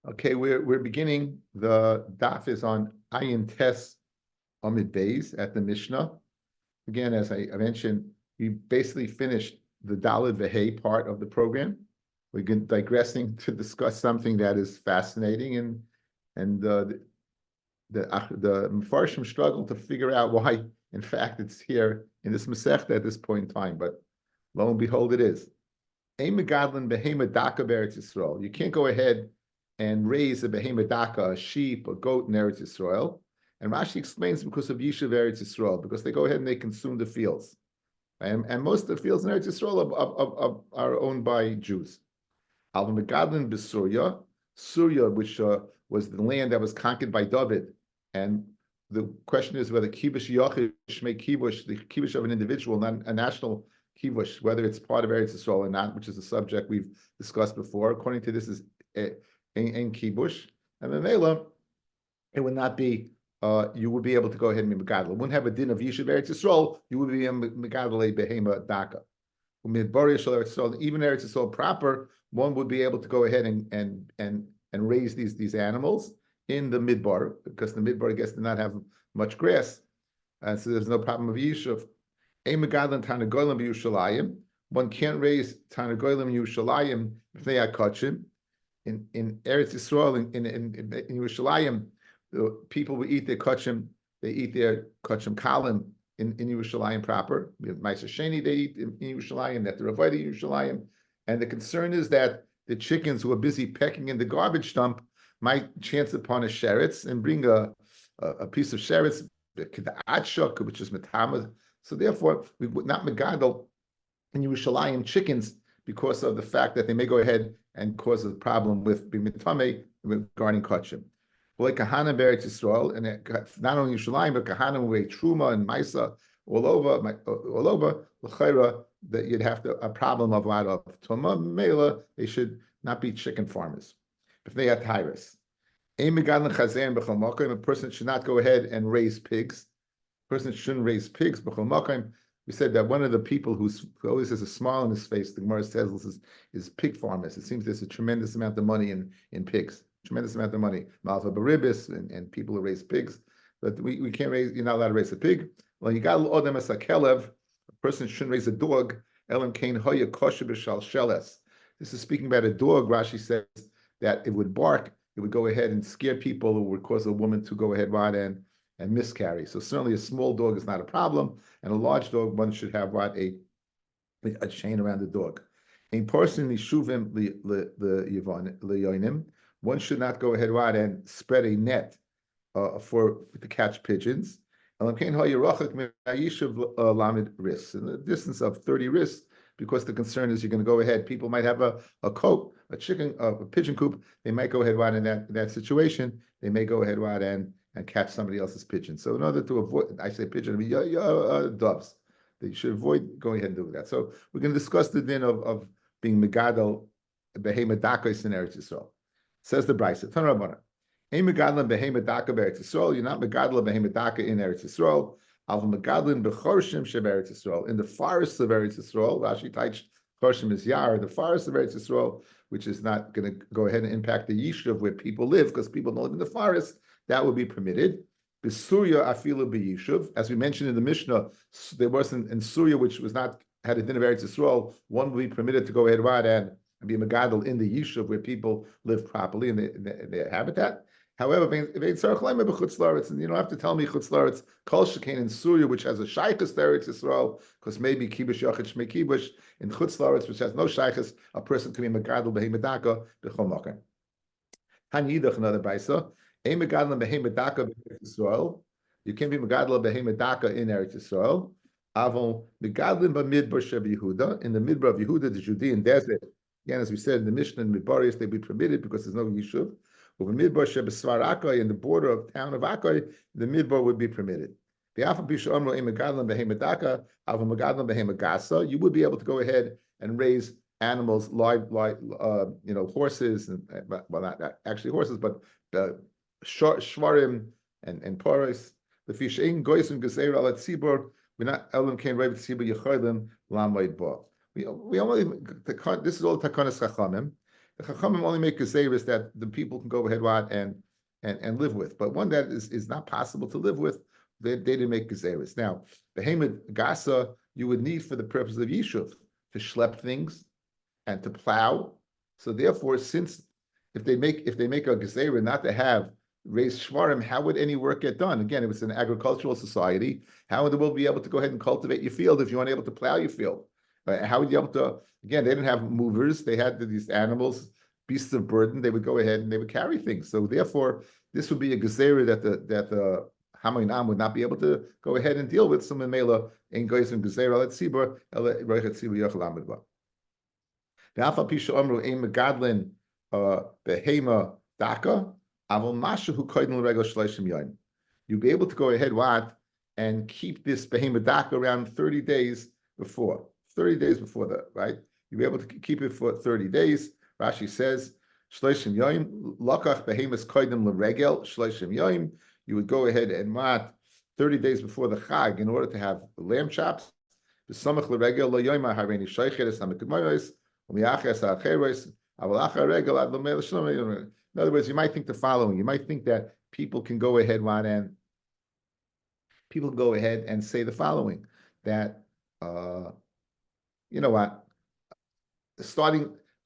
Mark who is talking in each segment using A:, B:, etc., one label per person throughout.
A: Okay, we're beginning. The daf is on Ayin Tes Amid Beis at the Mishnah. Again, as I mentioned, we basically finished the Daled Vehei part of the program. We're digressing to discuss something that is fascinating, and the Mefarshim struggle to figure out why, in fact, it's here in this Masechta at this point in time. But lo and behold, it is. Ein megadlin behema daka b'Eretz Yisrael. You can't go ahead and raise a behema daka, a sheep, a goat in Eretz Yisrael. And Rashi explains because of Yishuv Eretz Yisrael, because they go ahead and they consume the fields. And most of the fields in Eretz Yisrael are owned by Jews. Al megadlin b'Surya, Surya, which was the land that was conquered by David. And the question is whether kibush yachish make kibush, the kibush of an individual, not a national kibush, whether it's part of Eretz Yisrael or not, which is a subject we've discussed before. According to this, is in kibush, and then it would not be. You would be able to go ahead and be megadol. Wouldn't have a din of yishuv Eretz Yisrael. You would be megadol a behema daka. Even Eretz Yisrael proper, one would be able to go ahead and raise these animals in the midbar, because the midbar gets to not have much grass, and so there's no problem of yishuv. One can't raise Tanagoyim Yerushalayim if they are kachim. In Eretz Yisrael, in Yerushalayim, the people will eat their kachim. They eat their kachim kalim in Yerushalayim proper. Ma'aser Sheni they eat in Yerushalayim. That the Rabbi in Yerushalayim, and the concern is that the chickens who are busy pecking in the garbage dump might chance upon a sheretz and bring a piece of sheretz, the adshuk, which is metama. So therefore, we would not megadol in Yerushalayim chickens because of the fact that they may go ahead and cause a problem with bimitame regarding kachim. Like kahana b'Eretz Yisrael, and not only Yerushalayim but kahana way truma and maisa all over l'chayra, that you'd have a problem of lot of tuma mela. They should not be chicken farmers if they are tyrus. A person should not go ahead and raise pigs. A person shouldn't raise pigs. We said that one of the people who always has a smile on his face, the Gemara says, is pig farmers. It seems there's a tremendous amount of money in pigs. Tremendous amount of money. Malva baribis and people who raise pigs. But we can't raise, you're not allowed to raise a pig. Well, you got odem as a kelev. A person shouldn't raise a dog. Elam kain hoya kosher b'shal sheles. This is speaking about a dog. Rashi says that it would bark. It would go ahead and scare people, who would cause a woman to go ahead and miscarry. So certainly a small dog is not a problem, and a large dog, one should have a chain around the dog. A person yishuvim leyonim, one should not go ahead and spread a net to catch pigeons. In the distance of 30 risks, because the concern is you're going to go ahead. People might have a coop, a pigeon coop. They might go ahead in that situation. They may go ahead and catch somebody else's pigeon. So in order to avoid, I say pigeon, I mean doves. They should avoid going ahead and doing that. So we're going to discuss the din of being megadol behema dakos in Eretz Yisrael. Says the Brisa, Tan Rabbana, ein megadol behema daka b'Eretz Yisrael. You're not megadol behema daka in Eretz Yisrael. Al megadolin b'chorshim she'Eretz Yisrael. In the forests of Eretz Yisrael, Rashi teach chorshim is yar. The forests of Eretz Yisrael, which is not going to go ahead and impact the yishuv where people live, because people don't live in the forest. That would be permitted. B'Surya afilu b'yishuv, as we mentioned in the Mishnah, there wasn't in Surya, which was not had a din of Eretz Yisrael, one would be permitted to go ahead and be a megadol in the yishuv where people live properly in their habitat. However, and you don't have to tell me chutz laretz kol shekain in Surya, which has a shaykhus to Eretz Yisrael, because maybe kibush yachid shmei kibush in chutz laretz, which has no shaykhus, a person can be megadol behemedaka b'chol makom. Hanidach, another brisa. You can't be megadol behemedaka in Eretz Yisrael. Avon megadlin b'midbar shebeYehuda, in the midbar of Yehuda, the Judean desert. Again, as we said in the Mishnah, in Midbaris, they'd be permitted because there's no yishuv. Over midbar shebesvar Akai, in the border of town of Akai, the midbar would be permitted. You would be able to go ahead and raise animals, live, horses, and well, not actually horses, but shvarim and paris. The fish ain't goyim gezeir al tzibur. We're not elam kain rayv tzibur yecholim lamoid ba. We only this is all takanas chachamim. The Chachamim only make Gezeris that the people can go ahead and live with. But one that is not possible to live with, they didn't make Gezeris. Now, Behemoth Gasa, you would need for the purpose of Yishuv to schlep things and to plow. So therefore, since if they make a Gezerah not to have raised shvarim, how would any work get done? Again, if it's an agricultural society, how would the world be able to go ahead and cultivate your field if you weren't able to plow your field? How would you be able to? Again, they didn't have movers; they had these animals, beasts of burden. They would go ahead and they would carry things. So therefore, this would be a gezerah that the Hamayinam would not be able to go ahead and deal with. Some mela in goyim gezerah let tzibur roichet tzibur yochel amid. Now, Alpha Pisha Omru Ein Megadlin Behema Daka Avol Masha Hu Koydin L'Regel Shleishim Yom. You'll be able to go ahead and keep this Behema Daka around 30 days before. 30 days before that, right? You'll be able to keep it for 30 days. Rashi says Shleishim Yom Lakach Behemas Koydin L'Regel Shleishim Yom. You would go ahead and mat 30 days before the Chag in order to have lamb chops. B'samach L'Regel Lo Yom HaReini Sheicher Es HaMekudmoyos. In other words, you might think the following. You might think that people can go ahead and say the following, that you know what,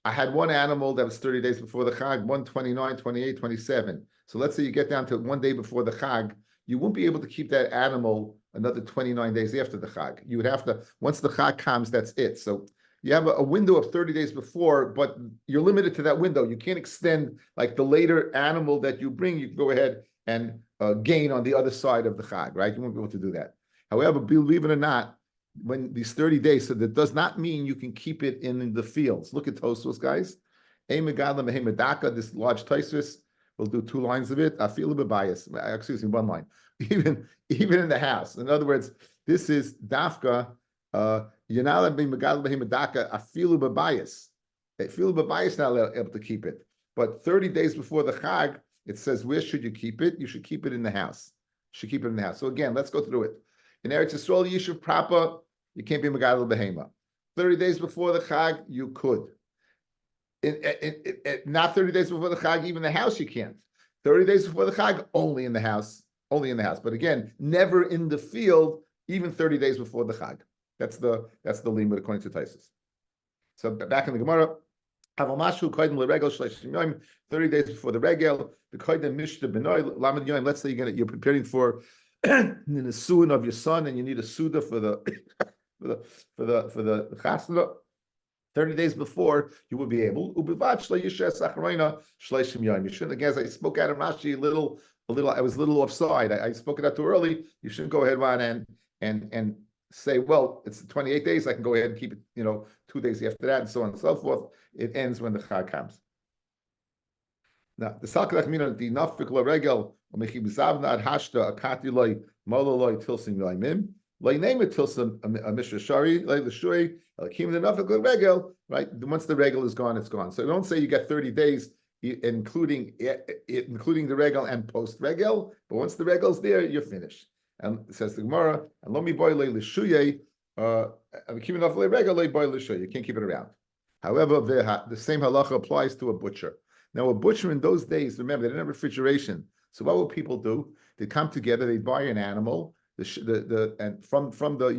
A: I had one animal that was 30 days before the Chag, 129, 28, 27. So let's say you get down to one day before the Chag, you won't be able to keep that animal another 29 days after the Chag. You would have to, once the Chag comes, that's it. So you have a window of 30 days before, but you're limited to that window. You can't extend, like the later animal that you bring, you can go ahead and gain on the other side of the Chag, right? You won't be able to do that. However, believe it or not, when these 30 days, so that does not mean you can keep it in the fields. Look at Tosfos, guys. This large Tosfos, we'll do 2 lines of it. I feel a bit biased. Excuse me, 1 line. Even in the house. In other words, this is Dafka. You're not being megadol behemedaka. Afilu b'bayis. Afilu b'bayis not able to keep it. But 30 days before the Chag, it says where should you keep it? You should keep it in the house. You should keep it in the house. So again, let's go through it. In Eretz Yisrael, Yishuv proper, you can't be megadol behema. 30 days before the Chag, you could. Not 30 days before the Chag, even the house you can't. 30 days before the Chag, only in the house. Only in the house. But again, never in the field, even 30 days before the Chag. That's the limit according to Taisus. So back in the Gemara, 30 days before the regel, let's say you're preparing for the nisuin of your son, and you need a suda for the chasna. 30 days before, you will be able. You shouldn't, again, as I spoke out of Rashi I was a little offside. I spoke it out too early. You shouldn't go ahead and say, well, it's 28 days, I can go ahead and keep it, 2 days after that, and so on and so forth. It ends when the Chag comes. Now, the Salkalach Mina, the Nafik La Regel, Mechibzavna Ad Hashta, Akati Loi, Mololoi, Tilsim Yoimim, Loi name it Tilsim, a Mishra Shari, Loi Lashuri, Alakim the Nafik La Regel, right? Once the regel is gone, it's gone. So don't say you get 30 days, including the regel and post-regel, but once the regel's there, you're finished. And it says the Gemara, and lo mi boy le lishuye, keeping off le regel le boy lishuye. You can't keep it around. However, the same halacha applies to a butcher. Now, a butcher in those days, remember, they didn't have refrigeration. So what would people do? They come together, they buy an animal, and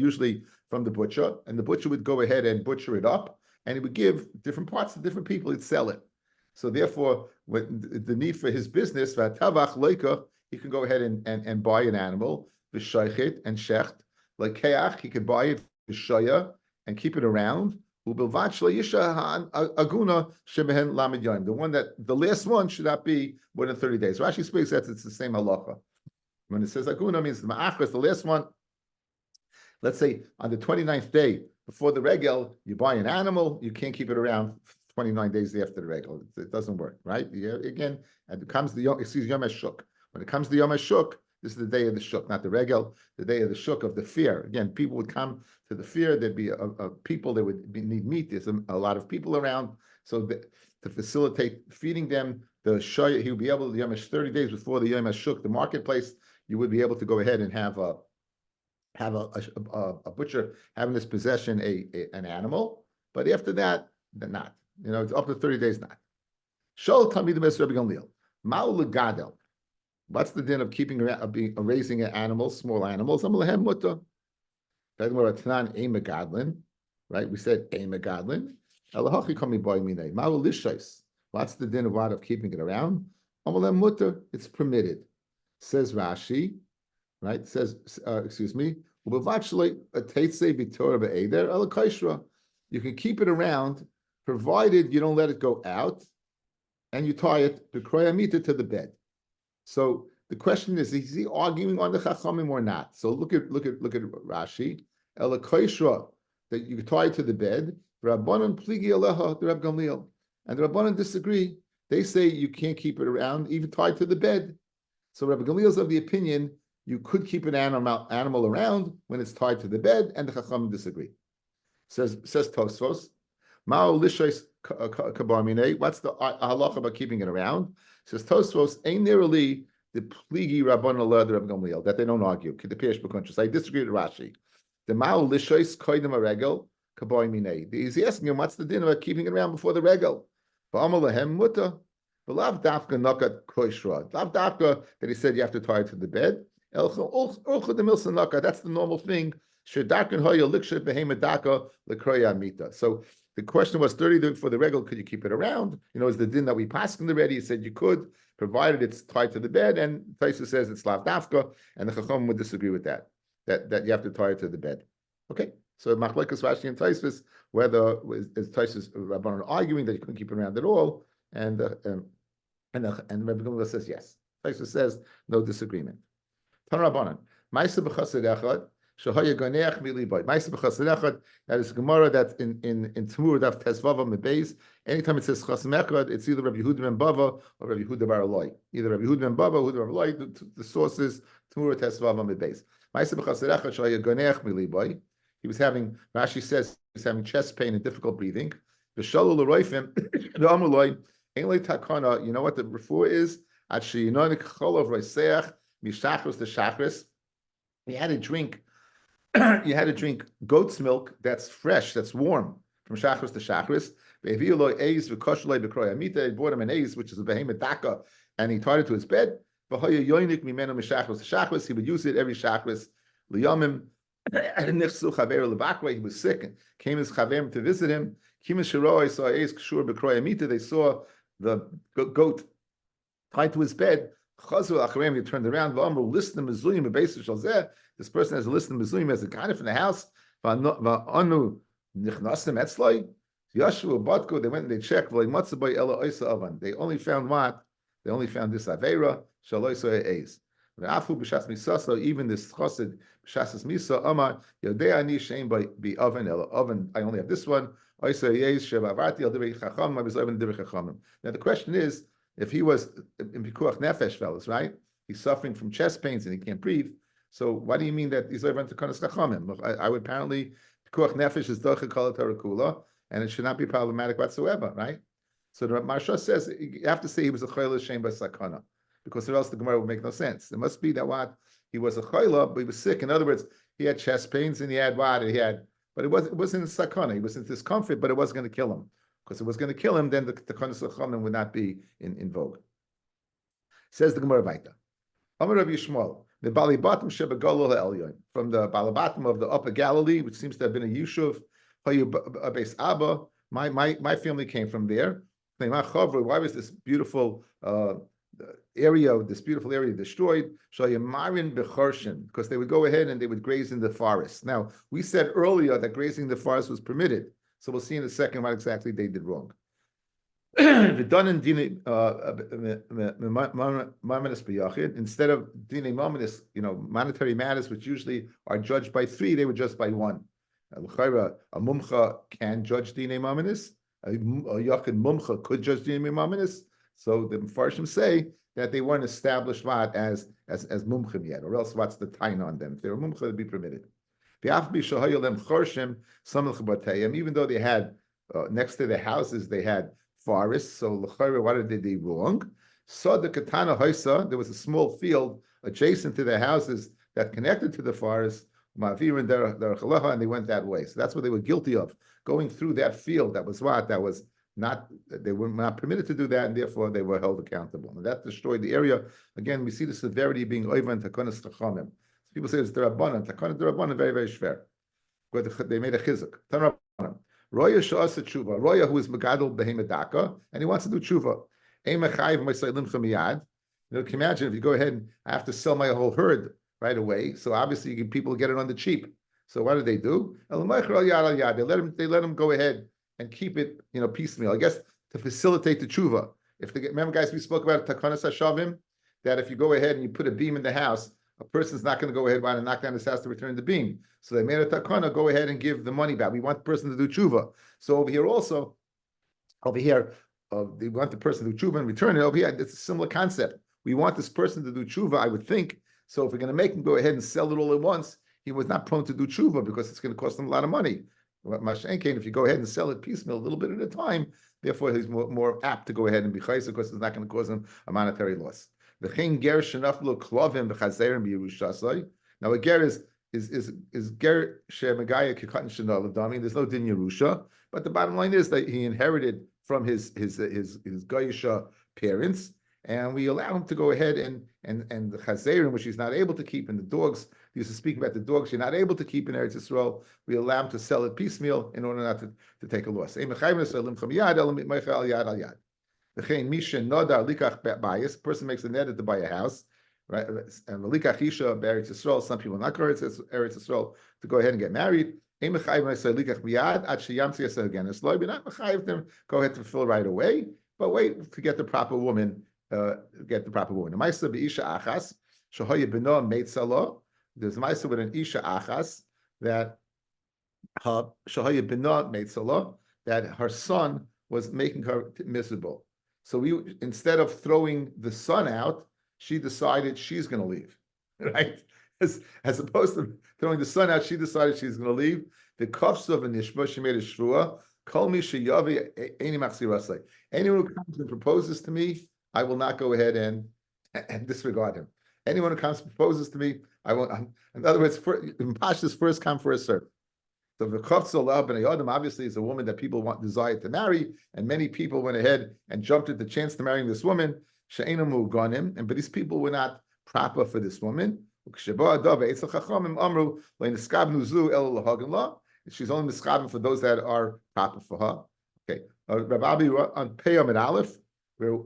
A: usually from the butcher, and the butcher would go ahead and butcher it up, and he would give different parts to different people. He'd sell it. So therefore, with the need for his business, v'atavach loika, he can go ahead and buy an animal. V'shaychet and shecht, like keach, he could buy it v'shaya and keep it around. U'bilvat shlayisha aguna shebehen lamed yom. The last one should not be more than 30 days. Rashi speaks that it's the same halacha. When it says aguna, means the ma'achras, the last one. Let's say on the 29th day before the regel, you buy an animal, you can't keep it around 29 days after the regel. It doesn't work, right? Again, and it comes the Yom HaShuk. When it comes to Yom HaShuk, this is the day of the shuk, not the regel, the day of the shuk of the fair. Again, people would come to the fair. There'd be people that would need meat. There's a lot of people around. So to facilitate feeding them, he would be able to, 30 days before the Yom HaShuk, the marketplace, you would be able to go ahead and have a butcher have in his possession an animal. But after that, then not. It's up to 30 days, not. Shol Talmidim Es Rabbi Gamliel. Ma'u legadel. What's the din of raising animals, small animals? Amalehem mutter. Talking about Tanan a megadlin, right? We said a megadlin. Elahachi kami boy mine. Ma'u lishais. What's the din of what of keeping it around? Amalehem mutter. It's permitted. Says Rashi, right? Says, excuse me. You can keep it around, provided you don't let it go out, and you tie it to the bed. So the question is he arguing on the Chachamim or not? So look at Rashi. Ela kaishra, that you tie it to the bed. Rabbanan pligi aleha, the Rab Gamliel, and the Rabbanan disagree. They say you can't keep it around, even tied to the bed. So Rabbi Gamliel is of the opinion you could keep an animal around when it's tied to the bed, and the Chachamim disagree. Says Tosfos, Ma'o lishais kabarmine. What's the halacha about keeping it around? Says Tosfos, ain't nearly the pligi Rabban Allah the Rabbi Gamliel that they don't argue. I disagree with Rashi. The Ma'o lishais koidem a regel kabarmine. He's asking him what's the din about keeping it around before the regel. V'amalahem muta. V'lav dafka nakat koishra. Lav dafka that he said you have to tie it to the bed. That's the normal thing. So the question was 30 for the regular, could you keep it around? Is the din that we passed in the ready? He said you could, provided it's tied to the bed, and Taisa says it's lav dafka, and the Chacham would disagree with that you have to tie it to the bed. Okay, so Machlekes Rashi and Taisvis, whether is Taisvis Rabbanan arguing that you couldn't keep it around at all, and Rabbi Gamliel says yes. Taisvis says no disagreement. Tanrabanan. Ma'aseh b'chassid echad shehaya goneach miliboy. Ma'aseh b'chassid echad. That is Gemara that's in Tamur Daf Tesvava Mebeis. Anytime it says chassid echad, it's either Rabbi Yehuda ben Bava or Rabbi Yehuda bar Eloi. Either Rabbi Yehuda ben Bava or Yehuda bar Eloi. The source is Tamur Tesvava Mebeis. Ma'aseh b'chassid echad shehaya goneach miliboy. Rashi says he was having chest pain and difficult breathing. V'shalu l'roifim v'amuloi ein le takana. You know what the refuah is? At she'inonik cholov roiseach. Mishachris the Shachris, you had to drink goat's milk that's fresh, that's warm, from Shachris to Shachris. They brought him an ace, which is a behemoth daka, and he tied it to his bed. He would use it every Shachris. He was sick, came his chaverim to visit him. They saw the goat tied to his bed. He turned around. This person has a list of mezuyim as a kind in the house. They went and they checked. They only found what? They only found this avera. Even this chassid b'shasas misa amar yodei ani shein by oven oven. I only have this one. Now the question is, if he was in pikuach nefesh, fellas, right? He's suffering from chest pains and he can't breathe. So what do you mean that he's over to konas chachamim? I would apparently pikuach nefesh is docha kol Torah kula, and it should not be problematic whatsoever, right? So the Maharsha says you have to say he was a chayla shem b'sakana, because or else the Gemara would make no sense. It must be that what he was a chayla, but he was sick. In other words, he had chest pains and he had what but it wasn't sakana. He was in discomfort, but it wasn't going to kill him. Because if it was going to kill him, then the konas chachamim would not be in vogue. Says the Gemara Vaita. Amar Rabbi Yishmael, the Balibatim Shebagalo Elyon, from the Balibatim of the Upper Galilee, which seems to have been a Yishuv, Beis Abba. My family came from there. Why was this beautiful area destroyed? Because they would go ahead and they would graze in the forest. Now, we said earlier that grazing in the forest was permitted. So we'll see in a second what exactly they did wrong. Instead of dine mamanis, monetary matters which usually are judged by three, they were judged by one. A mumcha can judge dine mamanis. A yachid mumcha could judge dine mamanis. So the Mfarshim say that they weren't established as mumchim yet, or else what's the tain on them? If they were mumcha, it'd be permitted. Even though they had next to their houses, they had forests. So what did they do wrong? So the katana hoisa, there was a small field adjacent to their houses that connected to the forest. And they went that way. So that's what they were guilty of, going through that field. That was they were not permitted to do that, and therefore they were held accountable. And that destroyed the area. Again, we see the severity being over in Takonas Tachamim. People say it's Derabanan. Takonas Derabanan, very, very schwer. They made a chizuk. Roya sha'asa tshuva. Roya, who is megadol behemedaka, and he wants to do tshuva. Ein mechayiv ma'isaylim chamiyad. Can you imagine if you go ahead and I have to sell my whole herd right away? So obviously people get it on the cheap. So what do? They let him go ahead and keep it, piecemeal. I guess to facilitate the tshuva. Remember, guys, we spoke about takanas hashavim, that if you go ahead and you put a beam in the house, a person's not going to go ahead and knock down his house to return the beam. So they made a takana, go ahead and give the money back. We want the person to do tshuva. So over here, they want the person to do tshuva and return it. Over here, it's a similar concept. We want this person to do tshuva, I would think. So if we're going to make him go ahead and sell it all at once, he was not prone to do tshuva because it's going to cost him a lot of money. If you go ahead and sell it piecemeal, a little bit at a time, therefore he's more apt to go ahead and be chayes because it's not going to cause him a monetary loss. Now a ger is ger shemagaya kikatan shenol. There's no din Yerusha, but the bottom line is that he inherited from his Goyisha parents, and we allow him to go ahead and the chazerim, which he's not able to keep, and the dogs. He used to speak about the dogs you're not able to keep in Eretz Yisrael. We allow him to sell it piecemeal in order not to take a loss. The person makes a neder to buy a house, right? And Malikach Isha Eretz Yisrael. Some people not go to Eretz Yisrael to go ahead and get married. We're not mechayiv them. Go ahead to fulfill right away, but wait to get the proper woman. Get the proper woman. There's a ma'isa with an isha achas that that her son was making her miserable. So instead of throwing the son out, she decided she's going to leave, right? As opposed to throwing the son out, she decided she's going to leave. The kafs of a nishma, she made a shvua. Kol mi sheyavi eini machzirasei. Anyone who comes and proposes to me, I will not go ahead and disregard him. Anyone who comes and proposes to me, I won't. In other words, Pashas first come, first serve. So the Chavtzah ben Adam obviously is a woman that people desire to marry, and many people went ahead and jumped at the chance to marrying this woman. She'enamu ganim, but these people were not proper for this woman. She's only mischabim for those that are proper for her. Okay, Rabbi on Peyam and Aleph, we're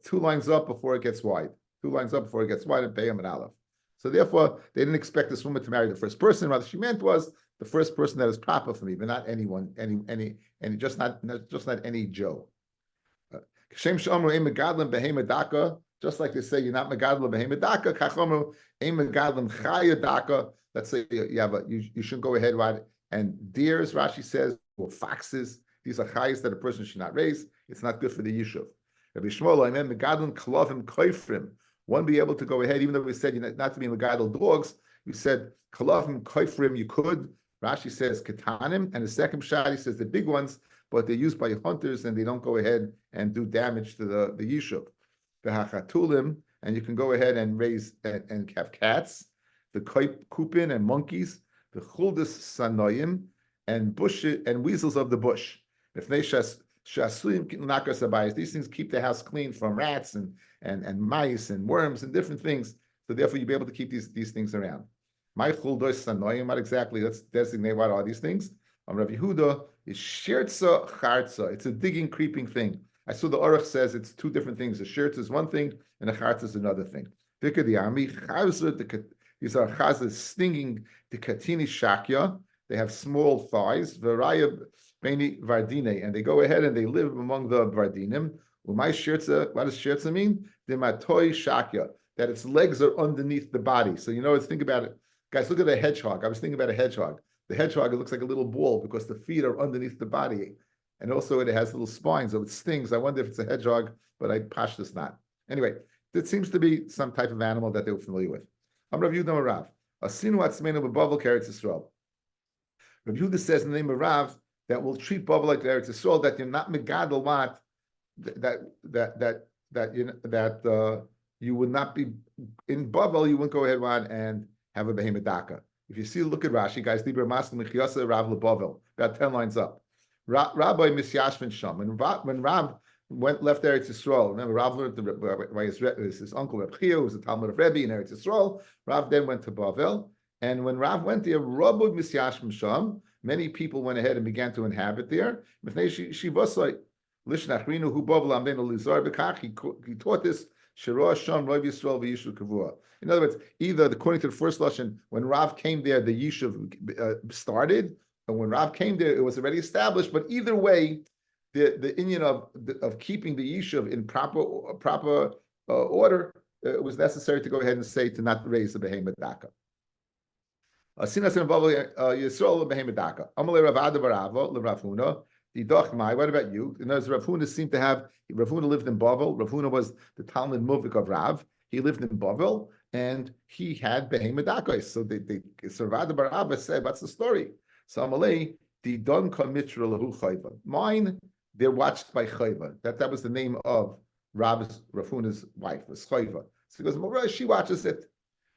A: 2 lines up before it gets wide. 2 lines up before it gets wide and Peyam and Aleph. So therefore, they didn't expect this woman to marry the first person. Rather, she meant was the first person that is proper for me, but not anyone, just not any Joe. Just like they say, you're not megadlam behemedaka. Kachomru ein megadlam chayadaka. Let's say you shouldn't go ahead, right? And deers, Rashi says, or foxes, these are chayas that a person should not raise. It's not good for the yishuv. Rabbi Shmuel, I meant megadlam klovim koifrim. One be able to go ahead, even though we said not to be megadol dogs. We said kalavim koifrim. You could. Rashi says ketanim, and the second shot he says the big ones, but they're used by hunters and they don't go ahead and do damage to the yishuv. The hachatulim, and you can go ahead and raise and have cats, the kupin and monkeys, the chuldus sanoyim and bush and weasels of the bush. If they these things keep the house clean from rats and mice and worms and different things. So therefore, you'll be able to keep these things around. My chuldus sanoyim, what exactly? Let's designate what are these things. Rav Yehuda is shirtza chartza. It's a digging, creeping thing. I saw the Aruch says it's 2 different things. A shirt is one thing, and a chartza is another thing. These are chazas stinging the katini shakya. They have small thighs. Varaya beni vardine, and they go ahead and they live among the vardinim. My shirtza, what does shirtza mean? The matoi shakya, that its legs are underneath the body. So think about it, guys. Look at a hedgehog. I was thinking about a hedgehog. The hedgehog, it looks like a little ball because the feet are underneath the body. And also it has little spines, so it stings. I wonder if it's a hedgehog, but I pash this not. Anyway, it seems to be some type of animal that they were familiar with. I'm Rav Yehuda Rav. Asinu atzmeinu b'bavel k'Eretz Yisrael. Rav Yehuda says in the name of Rav that we'll treat Bavel like the Eretz Yisrael, that you're not megadol lot, that you would not be in Bavel, you wouldn't go ahead and have a behemoth daka. If you look at Rashi, guys, Libra Maslim Mechiyasa Rav LeBavel, about 10 lines up. Rabbi Misyashvin Sham. When Rav left Eretz Yisrael, remember Rav learned by his uncle Reb Chia, who was a Talmud of Rebbe in Eretz Yisrael. Rav then went to Bavel, and when Rav went there, Rabbi Misyashvin Sham, many people went ahead and began to inhabit there. He taught this. In other words, either according to the first lashon, when Rav came there, the yishuv started, and when Rav came there, it was already established. But either way, the inyan of keeping the yishuv in proper order, it was necessary to go ahead and say to not raise the behemoth daka. What about you? In other words, Rav Huna seemed to have, Rav Huna lived in Bavel. Rav Huna was the Talmud Muvik of Rav. He lived in Bavel, and he had behemoth dakos. So Rav Bar Abba said, what's the story? So Amalei, the Don Kamitra Lahu Chayva. Mine, they're watched by Chayva. That was the name of Rav Huna's wife, was Chayva. So he goes, well, she watches it.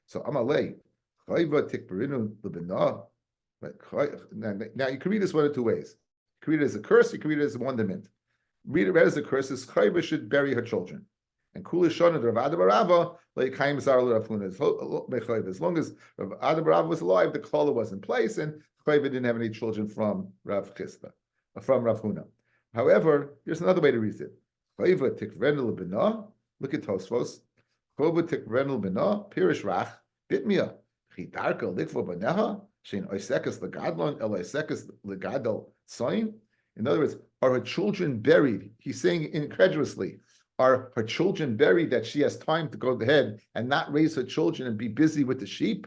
A: So Amalei, Chayva Tikbarinu Libinah. Now you can read this one of two ways. You can read it as a curse, you can read it as a wonderment. Read it as a curse, is Chayva should bury her children. And Kula Shana, the Rav Ada Barava, like Chaim Zar Rav Huna, as long as Rav Ada Barava was alive, the Kala was in place, and Chayva didn't have any children from Rav Chisda, from Rav Huna. However, here's another way to read it. Chayva Tikvenel Bina, look at Tosfos. Chayva Tikvenel Bina, Pirish Rach, Bitmia, Chidarka Likva Baneha, Shein Oisekas Legadlon, El Oisekas Legadol Soin. In other words, are her children buried? He's saying incredulously, are her children buried that she has time to go ahead and not raise her children and be busy with the sheep?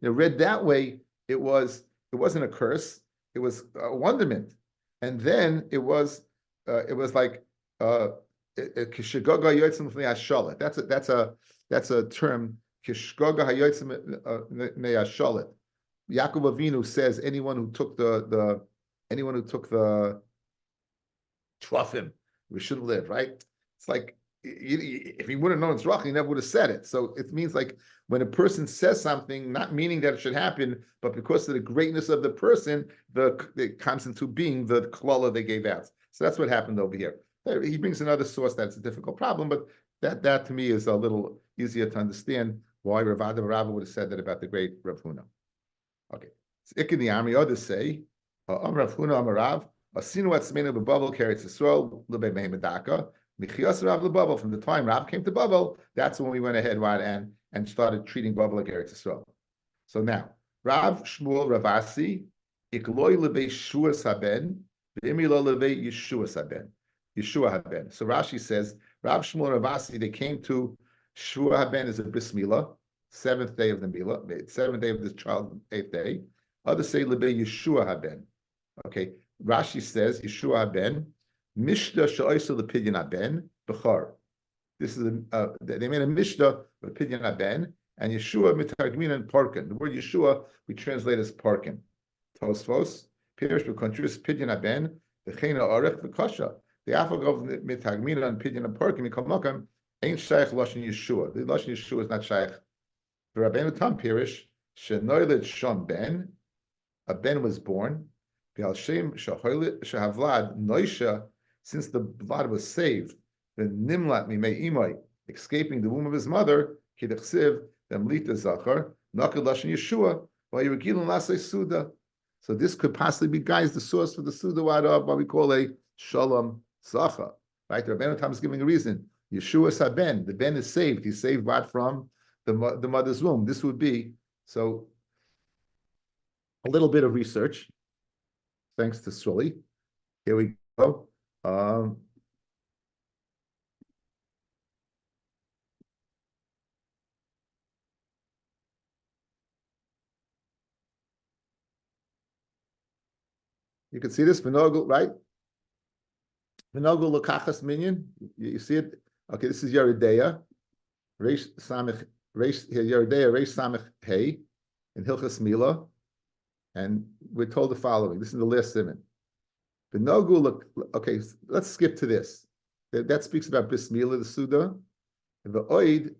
A: Read that way, it wasn't a curse, it was a wonderment. And then it was like Kishigoga Yotzim Me'ashalet. That's a term. Kishigoga Hayotzim Me'ashalet. Yaakov Avinu says anyone who took the trufim, we shouldn't live, right? It's like if he wouldn't know it's wrong, he never would have said it. So it means like when a person says something, not meaning that it should happen, but because of the greatness of the person, it comes into being the klala they gave out. So that's what happened over here. He brings another source that's a difficult problem, but that to me is a little easier to understand why Rav Ada Rav would have said that about the great Rav Huna. Okay, so Ik in the army, others say, Rav Huna Amarav, Asinu Atzmenu B'Bavel Keretz Yisrael L'Bei Mehemedaka. From the time Rav came to Bavel, that's when we went ahead and started treating Bavel like Eretz Yisrael. So now, Rav Shmuel Ravasi, Ikloi Lebe Shua Saben, V'imilo Lebe Yeshua Saben, Yeshua Haben. So Rashi says, Rav Shmuel Ravasi, they came to Shua Haben is a bris milah, 7th day of the milah, 7th day of this child, 8th day. Others say Lebe Yeshua Haben. Okay, Rashi says Yeshua Haben. Mishta she'oisa lepidyon haben b'char. This is they made a mishta lepidyon haben and Yeshua mitargmin and parkin. The word Yeshua we translate as parkin. Tosfos pirish b'kontris pidyon haben v'cheina arech v'kasha. The afagov mitargmin and pidyon and parkin mikamakam ain't shaykh lashon Yeshua. The lashon Yeshua is not shaykh. The Rabbeinu Tam pirish shenoiled shon ben. A ben was born. B'al shem shehavlad noisha. Since the blood was saved, the nimlat mimei imai, escaping the womb of his mother, kidechsiv demlita zachar naked lashon Yeshua vayirgilun lasei suda. So this could possibly be, guys, the source for the suda what we call a shalom zachar. Right? The Rabbeinu Tam is giving a reason. Yeshua saben, the ben is saved. He's saved what from the mother's womb. This would be so. A little bit of research, thanks to Sully. Here we go. You can see this Vinogul, right? Vinogul Lokachas Minyan. You see it? Okay, this is Yeridea. Reish Samich, Yeridea, Reish Samich Hey in Hilchas Mila. And we're told the following. This is the last simon. Vinogul, okay, let's skip to this. That speaks about Bris Milah, the Suda. The Oid,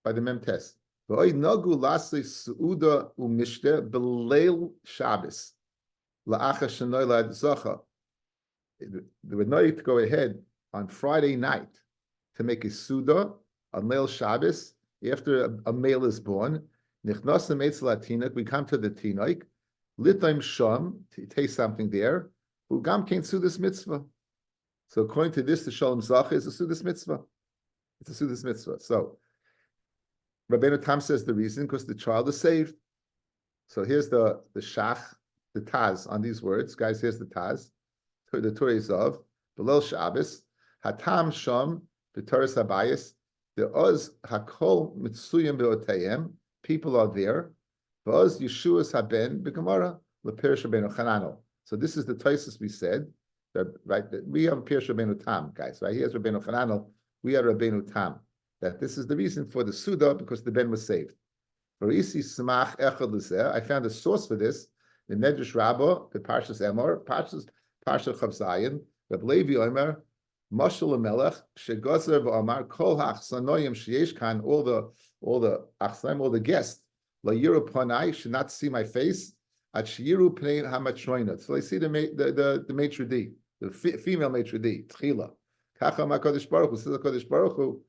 A: by the Mem Test. The Oid Nagu Lase Suda Umishte Beleil Shabbos. la'acha shenoilad zacha. They would know to go ahead on Friday night to make a suda on Leil Shabbos after a male is born. Nichnasim eitz latinik. We come to the tinoik. Litaim sham to taste something there. Ugam can't sudas mitzvah. So according to this, the shalom zacha is a sudas mitzvah. It's a sudas mitzvah. So Rabbeinu Tam says the reason because the child is saved. So here's the shach, the taz on these words, guys. Here's the taz. The Torah is of Belel Shabbos Hatam Sham B'Toras Habayis the Oz Hakol Mitzuyim Beotayim. People are there. Oz Yeshua's Haben B'Gemara LePirish Rabbeinu Chananel. So this is the Tosfos we said that right. That we have Pirish Rabbeinu Tam, guys. Right? Here's Rabbeinu Chananel. We are Rabbeinu Tam. That this is the reason for the Suda because the Ben was saved. For Isi Smach Echad L'Zeh, I found a source for this in Medrash Rabbah, the Parshas Emor, Parsha Chav Zayin, Rabbi Levi Omer, Mashal Melech, Shegozer v'Amar, Kol ha'achsanoyim sheyesh kan, all the achsanim, all the guests, La Yiru Panai, should not see my face, At Shiru Pnei Hamatroinot. So they see the maitre d', the female maitre d', Tchila. Kacha HaKadosh Baruch Hu, says HaKadosh Baruch Hu,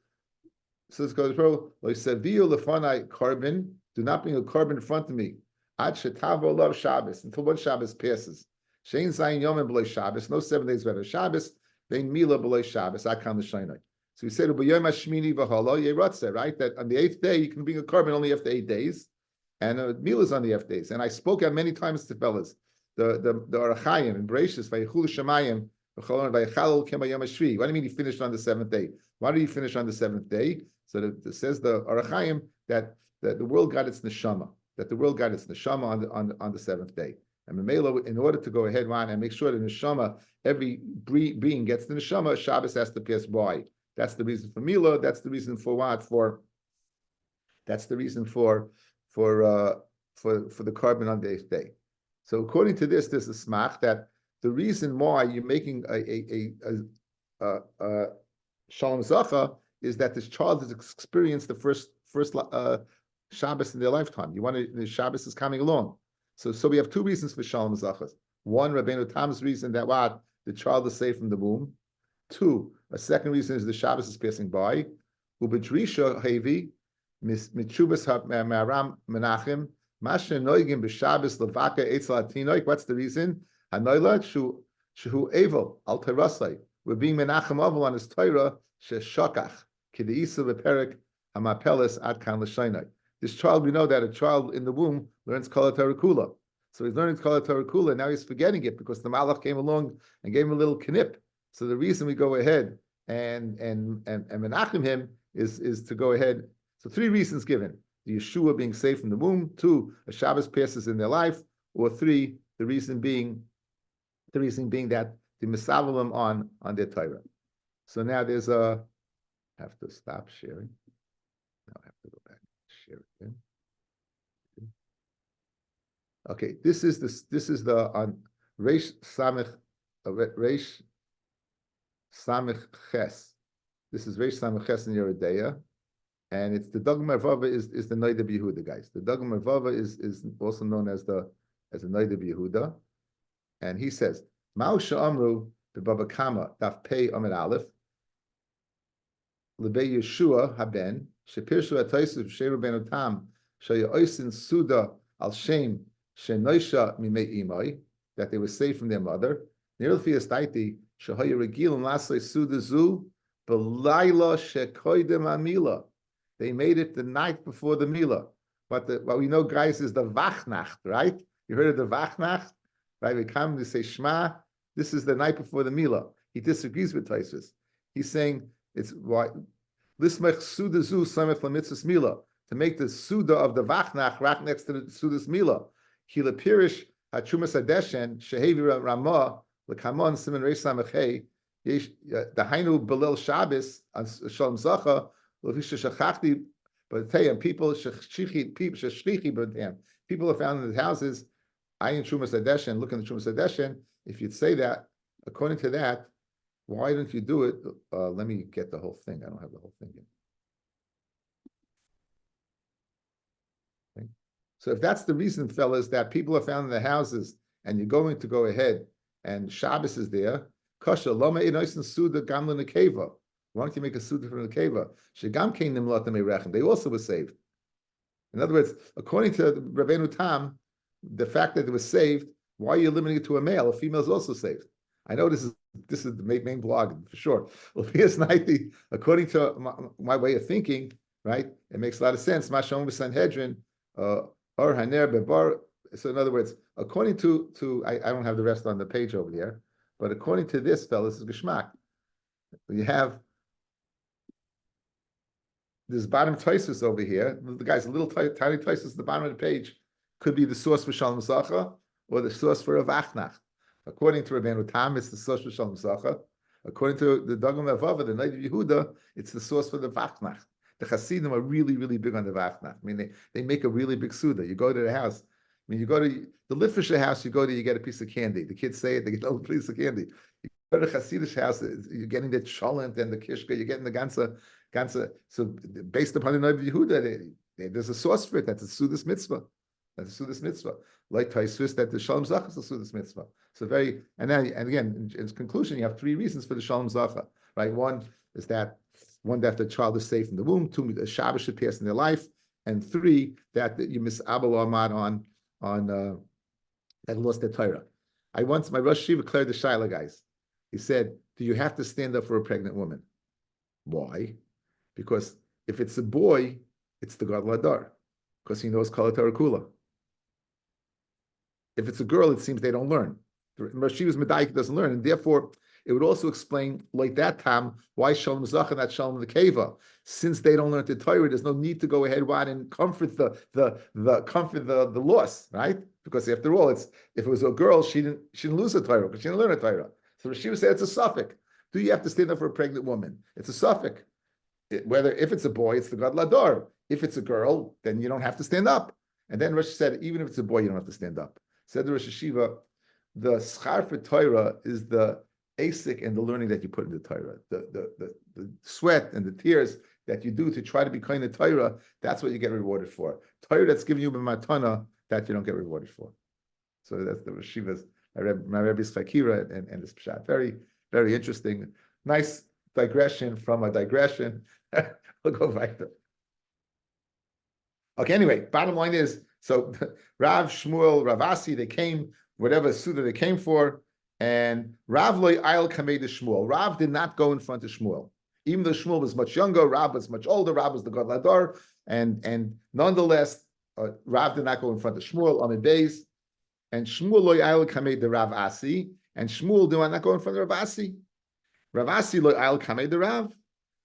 A: says HaKadosh Baruch Hu, Lo Yisaviu Lefanai Korban, do not bring a korban in front of me, Ad Shetavo Lov Shabbos, until one Shabbos passes. Shein Zayin Yomim B'loi Shabbos, no 7 days better Shabbos, Vein Mila B'loi Shabbos, Akam L'Shainai. So we said, B'yom HaShmini V'Halo Yerotzeh, right? That on the 8th day, you can bring a korban only after 8 days, and Mila is on the 8th days. And I spoke out many times to fellas, the Arachayim and Bereshis, Vayichul Shemayim, V'Chalol Kem B'yom HaShvi. What do you mean he finished on the 7th day? Why did he finish on the 7th day? So it says the Arachayim that the world got its neshama, that the world got its neshama on the 7th day. And Mamela, in order to go ahead, Ron, and make sure that neshama, every being gets the neshama, Shabbos has to pass by. That's the reason for Mila. That's the reason for what? That's the reason for the korban on the 8th day. So according to this, there's a smach that the reason why you're making a shalom zacha is that this child has experienced the first Shabbos in their lifetime. The Shabbos is coming along. So we have 2 reasons for Shalom Zachas. 1, Rabbeinu Tam's reason that what? The child is safe from the womb. 2, a second reason is the Shabbos is passing by. Ubedrisha Hevi, Mitchubas Maram Menachem, Masha Noigim B'Shabbos Levaka Eitzel Atinoik. What's the reason? Hanoila Shu Evel Al Terasai. We're being Menachem Ovel on his Torah Sheshokach Kideisa Beperik Hamapelis Ad Kan L'Shainai. This child, we know that a child in the womb learns Kol HaTorah Kula. So he's learning Kol HaTorah Kula, now he's forgetting it because the Malach came along and gave him a little knip. So the reason we go ahead and menachem him is to go ahead. So 3 reasons given: the Yeshua being safe from the womb, 2, a Shabbos passes in their life, or 3, the reason being that the Misavalim on their Torah. So now there's I have to stop sharing. Now I have to go back. Share it again. Okay, this is the on Reish Samich Ches. This is Reish Samich Ches in Yeridea, and it's the Dagam Mervava is the Noida Yehuda, guys. The Dagam Mervava is also known as the Noida Yehuda, and he says Ma'u Sha'amru B'Baba Kama Daf Pei Amid Aleph L'Bei Yeshua Haben Shepirshu Ataysu Sheru Ben Tam Shayoisin Suda Al Shem Shenoisha Mimei Imoi, that they were saved from their mother. Nirlfi Estaiti Shahoy Regil and Lasai Suda Zu Belayla Shekoidem Amila. They made it the night before the Mila. What we know, guys, is the Vachnacht, right? You heard of the Vachnacht? Right? We come to say Shema. This is the night before the Mila. He disagrees with Tosfos. He's saying it's why Lismech Suda Zu Samech Lamitzvus Mila, to make the Suda of the Vachnach right next to the Suda's Mila. Kila Pirish Hachumas Adeshen Shehevi Ramah Lekamon Siman Reish Samechei the Hainu Belil Shabbos on Shalom Zacha Levisha Shachachti B'Tayim people people are found in the houses. Ayin Chumas Adeshen, look in the Chumas Adeshen. If you'd say that, according to that, why don't you do it? Let me get the whole thing. I don't have the whole thing yet. Okay. So if that's the reason, fellas, that people are found in the houses and you're going to go ahead and Shabbos is there, kasha lama inoisen suda gamla nekeva. Why don't you make a suda from the keva? Shegam kein nimlat merechem. They also were saved. In other words, according to Rabbeinu Tam, the fact that it was saved, why are you limiting it to a male? A female is also saved. I know this is the main blog for sure. According to my way of thinking, right, it makes a lot of sense. Mashom Sanhedrin, or Haner Bebar. So in other words, according to I don't have the rest on the page over here, but according to this fellow, this is Geshmak. You have this bottom Taisus over here. The guy's a little tiny Taisus at the bottom of the page could be the source for Shalom Zacha or the source for Rav Achnach. According to Rabbeinu Tam, it's the source for Shalom Zacha. According to the Dagam Avava, the Night of Yehuda, it's the source for the Vachnach. The Hasidim are really, really big on the Vachnach. I mean, they make a really big Suda. You go to the house. I mean, you go to the Litvisher house, you get a piece of candy. The kids say it, they get a little piece of candy. You go to the Hasidish house, you're getting the Cholent and the Kishka, you're getting the Ganze. So based upon the Night of Yehuda, there's a source for it. That's a Sudas mitzvah. That's a Sudas mitzvah. Like Taisvis, that the Shalom Zacha is a Sudas mitzvah. So and again, in conclusion, you have three reasons for the Shalom Zacha, right? One is that the child is safe in the womb. Two, the Shabbos should pass in their life, and three, that you miss Abel Ahmad on that lost their Torah. My Rosh Yeshiva cleared the Shaila guys. He said, "Do you have to stand up for a pregnant woman?" Why? Because if it's a boy, it's the Gadol Hadar, because he knows Kol Torah Kula. If it's a girl, it seems they don't learn. Rosh Yeshiva's Medaik doesn't learn, and therefore it would also explain, like that time, why Shalom Zacha, not Shalom the Keva. Since they don't learn the Torah, there's no need to go ahead and comfort the loss, right? Because after all, if it was a girl, she didn't lose the Torah because she didn't learn the Torah. So Rosh Yeshiva said it's a suffix. Do you have to stand up for a pregnant woman? It's a suffix. If it's a boy, it's the Gadol Hadar. If it's a girl, then you don't have to stand up. And then Rosh said, even if it's a boy, you don't have to stand up. Said the Rosh Yeshiva, the schar for Torah is the asik and the learning that you put in the Torah, the sweat and the tears that you do to try to be kind of Torah. That's what you get rewarded for. Torah that's given you by matana, that you don't get rewarded for. So that's the Rosh Yeshiva's, my Rebbe's Fakira and this pshat. Very, very interesting. Nice digression from a digression. We'll go back to. Okay, anyway, bottom line is, so Rav, Shmuel, Ravasi, they came, whatever Suda they came for, and Rav loy ayil kamei de Shmuel. Rav did not go in front of Shmuel. Even though Shmuel was much younger, Rav was much older, Rav was the Gadol Hadar, and nonetheless, Rav did not go in front of Shmuel on the days, and Shmuel loy ayil kamei de Rav Asi, and Shmuel did not go in front of Rav Asi. Rav Asi loy ayil kamei de Rav.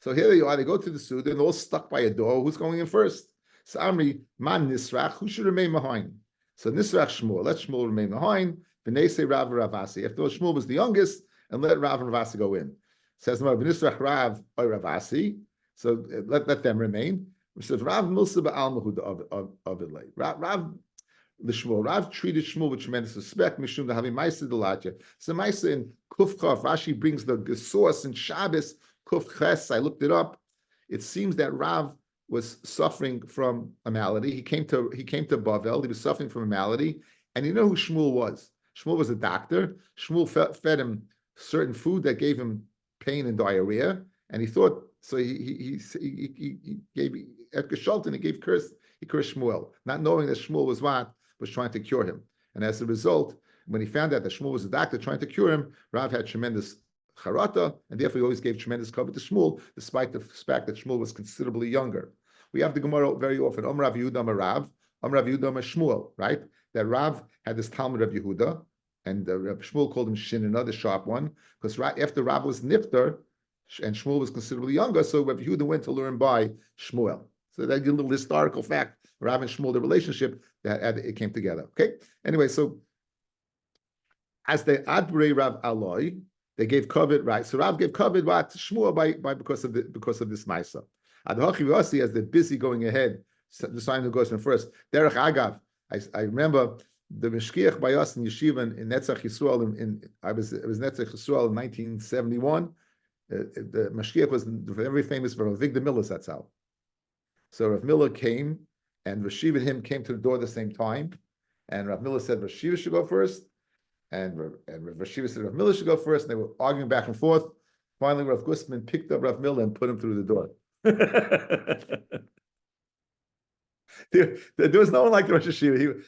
A: So here they are, they go to the Suda, and they're all stuck by a door. Who's going in first? So Amri, man Nisrach, who should remain behind? So Nisrach Shmuel, let Shmuel remain behind. V'nei say Rav Ravasi. After all, Shmuel was the youngest, and let Rav and Ravasi go in. Says the Nisrach Rav or Ravasi. So let them remain. It says Rav Milsa Ba'al Mahud of Ilay. Rav Shmuel. Rav treated Shmuel with tremendous respect. Mishum the Havi Maisa Delatya. So Maisa in Kufkaf, Rashi brings the source in Shabbos Kuf Ches. I looked it up. It seems that Rav was suffering from a malady. He came to Bavel. He was suffering from a malady, and you know who Shmuel was? Shmuel was a doctor. Shmuel fed him certain food that gave him pain and diarrhea, and he thought so. He gave at Geshalton. He cursed Shmuel, not knowing that Shmuel was trying to cure him. And as a result, when he found out that Shmuel was a doctor trying to cure him, Rav had tremendous charata, and therefore he always gave tremendous cover to Shmuel, despite the fact that Shmuel was considerably younger. We have the Gemara very often. Rav Yehuda Rav, Rav Yehuda Shmuel, right? That Rav had this Talmud of Yehuda, and Shmuel called him Shinina, the sharp one, because after Rav was Nifter, and Shmuel was considerably younger, so Rav Yehuda went to learn by Shmuel. So that's a little historical fact. Rav and Shmuel, the relationship that it came together. Okay. Anyway, so as the Adbrei Rav Aloi, they gave covet, right? So Rav gave covet to Shmuel because of this Maisa. Adhachi Vasi, as they're busy going ahead, deciding who goes in first. Derech Agav, I remember the Meshkiach by us in Yeshiva in Netzach Yisrael. It was Netzach Yisrael in 1971. The Meshkiach was very famous for Avigdor Miller's Hatzal. So Rav Miller came, and Rashiv and him came to the door at the same time. And Rav Miller said Rashiv should go first, and Rav Shiva said Rav Miller should go first, and they were arguing back and forth. Finally, Rav Gustman picked up Rav Miller and put him through the door. There was no one like the Rosh Hashiva.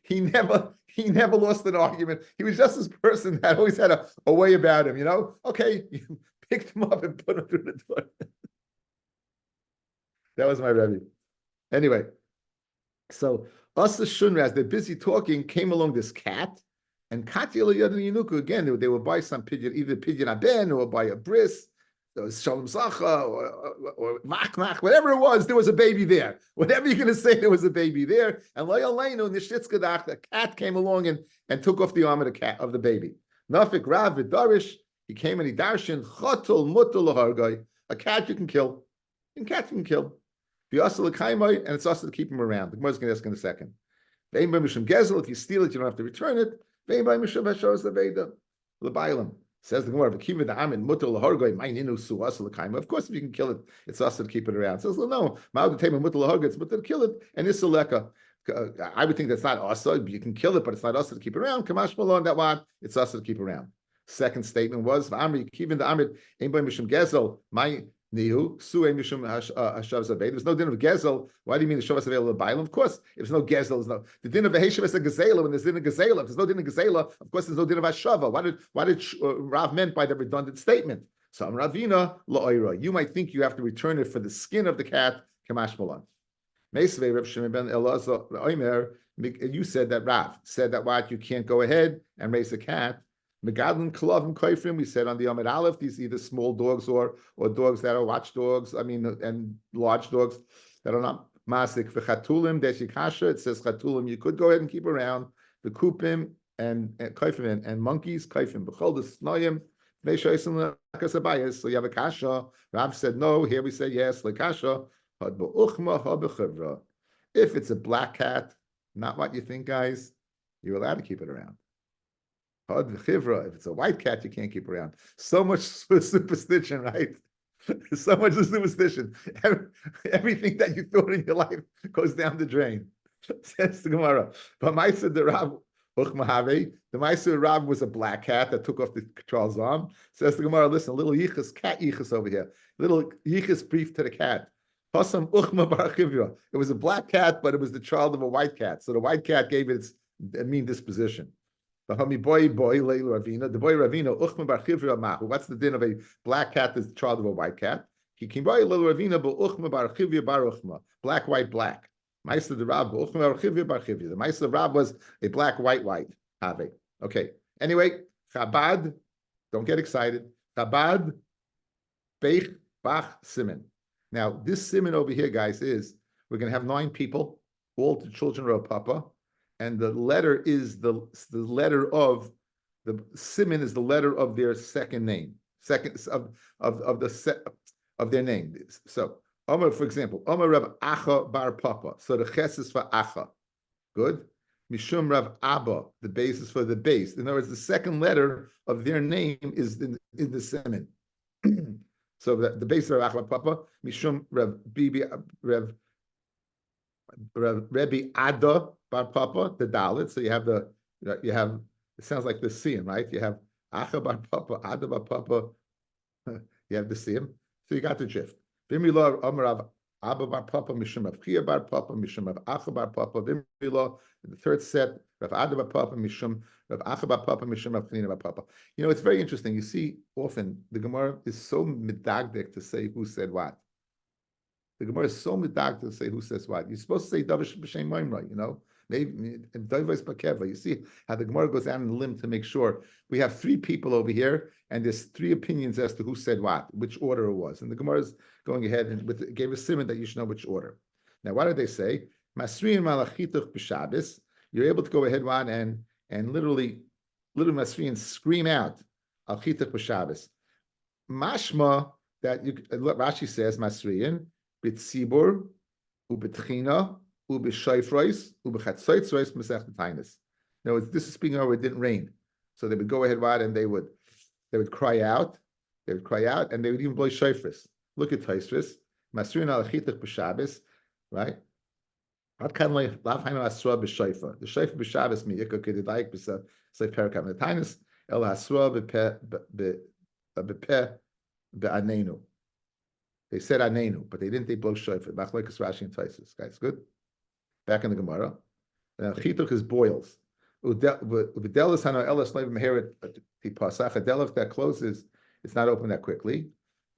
A: He never lost an argument. He was just this person that always had a way about him, Okay, you picked him up and put him through the door. That was my Rebbe. Anyway, so us the Shunra, as they're busy talking, came along this cat, and Katya Yinuku, again, they would buy some pidyon, either pidyon aben or buy a bris. There was Shalom Zacha or Mach, whatever it was, there was a baby there. Whatever you're going to say, there was a baby there. And Loyalenu, Nishitzkadach, the cat came along and took off the arm of the baby. Nafik Rav Vidarish, he came and he darshan, Chotul Mutul Lahargai, a cat you can kill. A cat you can kill. The Asal Kaimai, and it's also to keep him around. The Gemara is going to ask in a second. If you steal it, you don't have to return it. Says the Gemara, of course, if you can kill it, it's also to keep it around. Says, well, no, it's mutter to kill it, and it's seleka. I would think that's not also. You can kill it, but it's not also to keep it around. Kamash malon, that one, it's also to keep it around. Second statement was, there's no din of gezel. Why do you mean the shavas available bailam? Of course, if there's no gezel, there's no the din of heshav is a gazela. When there's din of gazela, if there's no din of gazela, of course there's no din of hashava. Why did Rav meant by the redundant statement? So Ravina la'oira. You might think you have to return it for the skin of the cat. Kamash malan. Meisvei Reb Shimon ben Elazar Omer. You said that Rav said that what you can't go ahead and raise a cat. Megadlin Kalavim Koifrim, we said on the Amid Aleph, these either small dogs or dogs that are watchdogs, and large dogs that are not masik. V'chatulim deshikasha, it says chatulim, you could go ahead and keep around. The kupim and koifim and monkeys, koifim. B'chol the snoyim, v'shoisim l'akasabayas. So you have a kasha. Rav said no, here we say yes, l'kasha. Had b'uchma, had b'chivra. If it's a black cat, not what you think, guys, you're allowed to keep it around. If it's a white cat, you can't keep around. So much superstition, right? So much superstition. Everything that you thought in your life goes down the drain. Says the Gemara. But Maisa the Rav, the Maisa Rav was a black cat that took off the Charles' arm. Says the Gemara, listen, a little yichus, cat yichus over here. Little yichus brief to the cat. It was a black cat, but it was the child of a white cat. So the white cat gave it its mean disposition. The boy Ravina, what's the din of a black cat that's the child of a white cat? Black, white, black. The Maisa Rab was a black, white. Okay. Anyway, Chabad, don't get excited. Chabad, Beich, Bach, Simon. Now, this Simon over here, guys, is we're going to have 9 people, all the children of Papa. And the letter is the letter of the siman is the letter of their second name, of their name. So Omar, for example, Omar Rav Acha Bar Papa. So the ches is for Acha. Good. Mishum Rav Abba, the base is for the base. In other words, the second letter of their name is the siman. So the base of Rav Acha Bar Papa, Mishum Rav Bibi Rav Rebbe Ada Bar Papa, the Dalit. So you have it sounds like the Siyam, right? You have Acha Bar Papa, Ada Bar Papa, you have the Siyam. So you got the drift. Vimila Amarav Abba Bar Papa, Mishum Rav Chia Bar Papa, Mishum Rav Acha Bar Papa, Vimila, the third set, Rav Ada Bar Papa, Mishum Rav Acha Bar Papa, Mishum Rav Chanina Bar Papa. It's very interesting. You see, often the Gemara is so medagdik to say who said what. The Gemara is so medagdik to say who says what. You're supposed to say Davish B'Shem Moimra, Maybe Davish Bakeva. You see how the Gemara goes out on the limb to make sure we have 3 people over here, and there's 3 opinions as to who said what, which order it was. And the Gemara is going ahead and gave a simon that you should know which order. Now, what did they say? Masri and Malachituch b'Shabbos. You're able to go ahead and literally Masri and scream out Al Chituch b'Shabbos. Mashma that Rashi says Masriyan b'Tzibur u'b'Tchina u'b'Shayfrois u'b'Chatzaitzrois Masech Tainis. Now, this is speaking of it didn't rain, so they would go ahead and they would cry out. They would cry out, and they would even blow shayfris. Look at Taisris. Masriyan Al Chituch b'Shabbos, right? Ad kan like lav hainu asra b'shayfa. The shayfa b'Shabbos mi'ika k'didaik b'sa say perakam. The tainus el asra b'peh be'anenu. They said anenu, but they didn't. They blow shayfa. Machlekes Rashi and Taisus. Guys, good. Back in the Gemara. Chituk is boils. Udelis hano elas leiv meheret tipasach. A delach that closes, it's not open that quickly.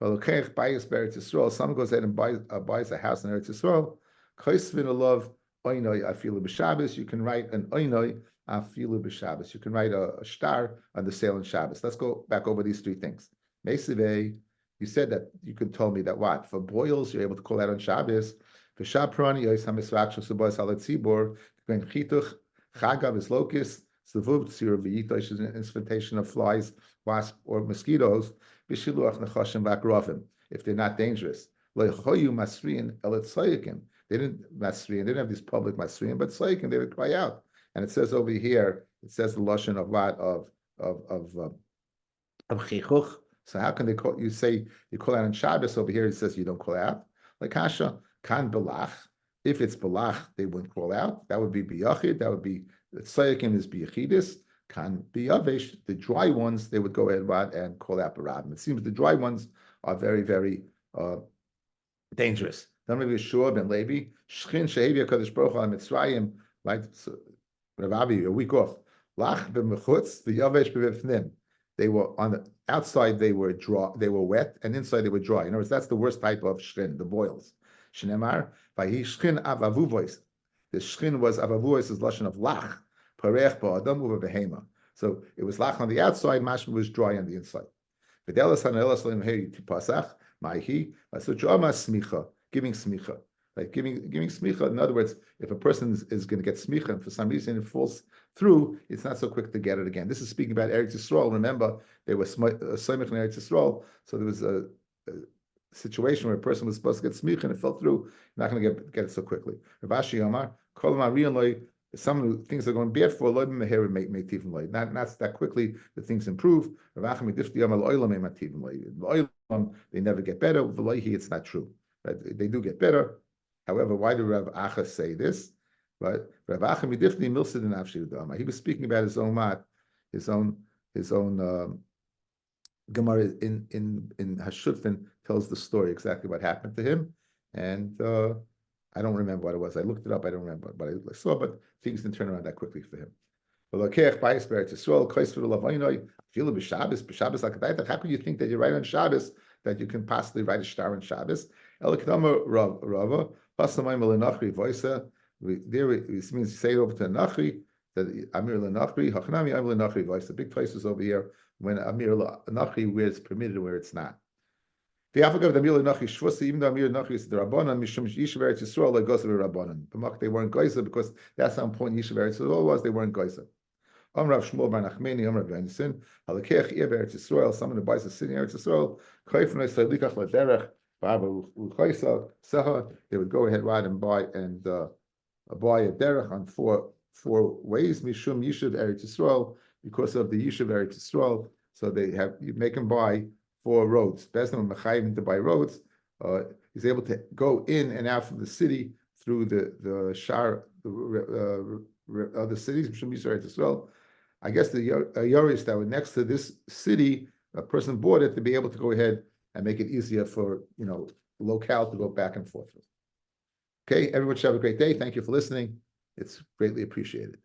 A: Valokech bayis beretz Yisrael. Someone goes ahead and buys a house in Eretz Yisrael. Kaisvin alav oinoi afilu b'Shabbos. You can write an oinoi afilu b'Shabbos. You can write a star on the sale on Shabbos. Let's go back over these three things. Mesivei, you said that you could tell me that what for boils you're able to call that on Shabbos. For shaprani yois hamisvach shusubos halet tzibor when chituch chagav is locust zevub tzir v'yita is an invitation of flies, wasps, or mosquitoes. B'shiluach nechashim v'akrovim if they're not dangerous. Loichoyu masriin elet tzayikim. They didn't masriin. They didn't have these public masriin, but tzayikim they would cry out. And it says over here, it says the lashon of what of chichuch. So how can they call you say you call out on Shabbos? Over here it says you don't call out. Like Hasha kan belach. If it's belach, they wouldn't call out. That would be biyachid. That would be tzayikim is biyachidis. Kan biyavesh. The dry ones they would go ahead and call out barabim. It seems the dry ones are very very dangerous. Then maybe Shua ben Levi shchin shehevi hakadosh baruch hu al Mitzrayim. Right, so, Rabbi, a week off. Lach b'mechutz v'yavesh b'vifnim. They were on the outside, they were dry, they were wet, and inside they were dry. In other words, that's the worst type of shchin, the boils. Shnemar, vayhi shchin avavuvois. The shchin was avavuvois is lashon of lach, parech ba'adam u'behema. So it was lach on the outside, mashma was dry on the inside. V'delas hanelas leim hei tipasach, ma'hi, v'suchama smicha, giving smicha. Like giving smicha. In other words, if a person is going to get smicha and for some reason it falls through, it's not so quick to get it again. This is speaking about Eretz Yisrael. Remember, they were soymich in Eretz Yisrael, so there was a situation where a person was supposed to get smicha and it fell through. You're not going to get it so quickly. Rav Ashi Yomar, kol ma'riyan loy. Some things are going bad for loy meher meitiv loy. Not that quickly the things improve. Rav Achim difti yomal oilam meitiv loy. Oilam they never get better. V'loyhi it's not true. Right? They do get better. However, why did Rav Acha say this? But Rav Acha midifni milsid in avshi udama. He was speaking about his own mat, his own Gemara in Hashufin tells the story exactly what happened to him, and I don't remember what it was. I looked it up. I don't remember, but I saw. But things didn't turn around that quickly for him. How could you think that you write on Shabbos that you can possibly write a star on Shabbos? There it means you say it over to Nachri, that Amir Lenachri, Hachnami Amir Lenachri voice. The big places over here when Amir Lenachri where it's permitted and where it's not. The Africa of the Amir Lenachri Shvusi, even though Amir Lenachri is the Rabbanan, Mishum Yishav Eretz Yisrael, like Gosav Rabbanan. They weren't Gosav because that's how important Yishav Eretz Yisrael was. They weren't Gosav. Rav Shmuel bar Nachmeni, Rav Yonason, Halakech Iev Eretz Yisrael. Someone who buys a city in Eretz Yisrael, Kaifnei Salikach LaDerech, Ba'av U'Chaisa Seha. They would go ahead, right, and buy a derech on four ways. Mishum Yishuv Eretz Yisrael, because of the Yishuv Eretz Yisrael. So you make him buy 4 roads. Bezdam Mechayim to buy roads. He's able to go in and out from the city through the shar other cities. Mishum Yishuv Eretz Yisrael. I guess the Yoris that were next to this city, a person bought it to be able to go ahead and make it easier for locale to go back and forth. Okay, everyone should have a great day. Thank you for listening. It's greatly appreciated.